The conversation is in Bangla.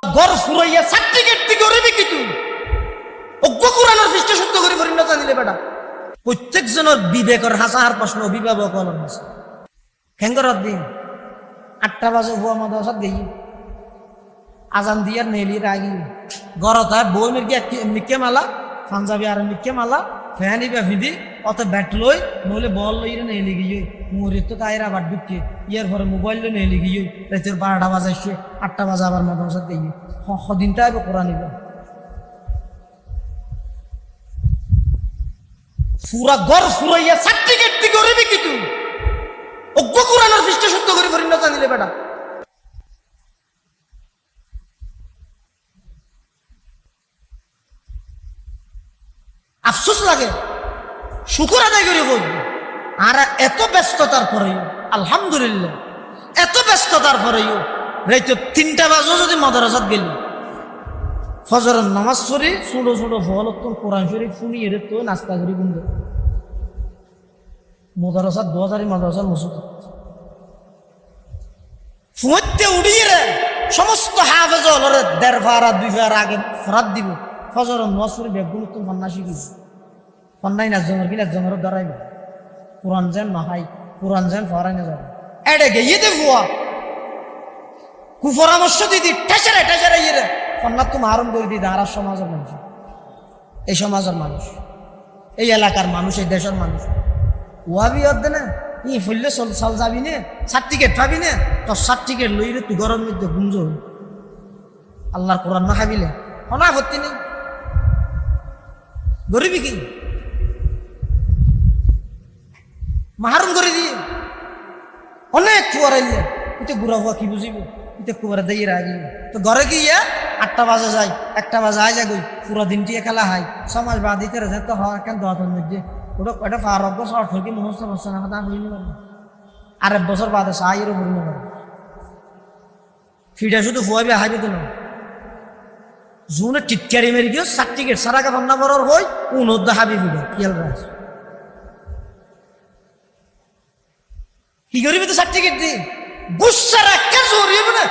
গড় ফুরাইয়া সার্টিফিকেট দি গরিবি কি তুই অজ্ঞ কোরআনের পৃষ্ঠ শুদ্ধ করে পরিণত দিলে বেটা প্রত্যেকজনের বিবেকের হাসাহার প্রশ্ন অভিভাবক হল খেঙ্গরত দিন 8টা বাজে হুয়া মাদ্রাসাত গেই আজান দিয়ার নেলির আগি গরত হয় বই মির্গি মিকে মালা পাঞ্জাবি আর মিকে মালা ফ্যানি বেফিদি অত ব্যাট লই নইলে বল লইরে নেলি গিয়ে মুহূর্তে তো তাইরা বাট ঢুকে ইয়ার পরে মোবাইল লই নেলি গিয়ে রাতের 12টা বাজে 8টা বাজে আবার মাদ্রাসাত গেই দিনটা আইব কোরআন নিব পুরা গড় ফুরাইয়া সার্টিফিকেট দি গরিবি কি তুই অজ্ঞ কোরআনের পৃষ্ঠ শুদ্ধ করে পরিণত দিলে বেটা আফসোস লাগে শুকর আদায় করে বলবো আর এত ব্যস্ততার পরেও আলহামদুলিল্লাহ এত ব্যস্ততার পরেও রাইতে 3টা বাজে যদি মাদ্রাসাত গেলি ফজরের নামাজ পড়ি ছোট ছোট ফল কোরআন শরীফ শুনি এর তো নাস্তা করি বন্ধু মাদ্রাসাত 2000 মাদ্রাসার মসজিদ ফুঁতে উড়িয়ে রে সমস্ত হাফেজ হলরে 1.5 ফারা 2 ফারা আগে ফরাত দিব ফজরের নামাজ পড়ি বেগুন তো ফন্নাসি কি ফন্নাই না জমর দাঁড়াইবে কোরআন যেন নহাই কোরআন যেন ফরাই না যাবে এডে গিয়ে দে ফুয়া কুপরামর্শ দিদি ঠেসরে ইয়ে রে ফন্নাত তো মারণ করে দিই আর সমাজের মানুষ এই সমাজের মানুষ এই এলাকার মানুষ এই দেশের মানুষ ওয়াবি অর্ধে না ই ফুললে চল যাবি নে সার্টিফিকেট পাবি না তোর সার্টিফিকেট লইলে তুই গরমের মধ্যে গুঞ্জ আল্লাহর কোরআন না খাবিলে অনা ভর্তি নেই গরিবি কি মাহারুম করে দিয়ে অনেক ফুয়ারাইলে ইতে বুড়া হওয়া কি বুঝিব ইতে কুয়ারা দিয়ে রাগি তো ঘরে গিয়ে 8টা বাজে যাই 1টা বাজে আয় যাগই পুরো দিনটি খেলা হয় সমাজ বাদিতে রেজে তো হওয়ার কেন দোয়াতের মধ্যে ওটা 12 বছর অর্থ কি মনস্থ বসছে না কথা হইনি পারবে আর 1 বছর বাদে সাইরও ভরিনি পারবে ফিডা শুধু ফুয়াবি হাইবে তো না জুনে টিটকারি মেরে গিয়ে সার্টিফিকেট সারা কা ভাবনা বড় হই উনদ্দা হাবি ফিডা খেয়াল রাখ কি করিবি তো সার্টিফিকেট দি গুসারা কে জোরিয়ে না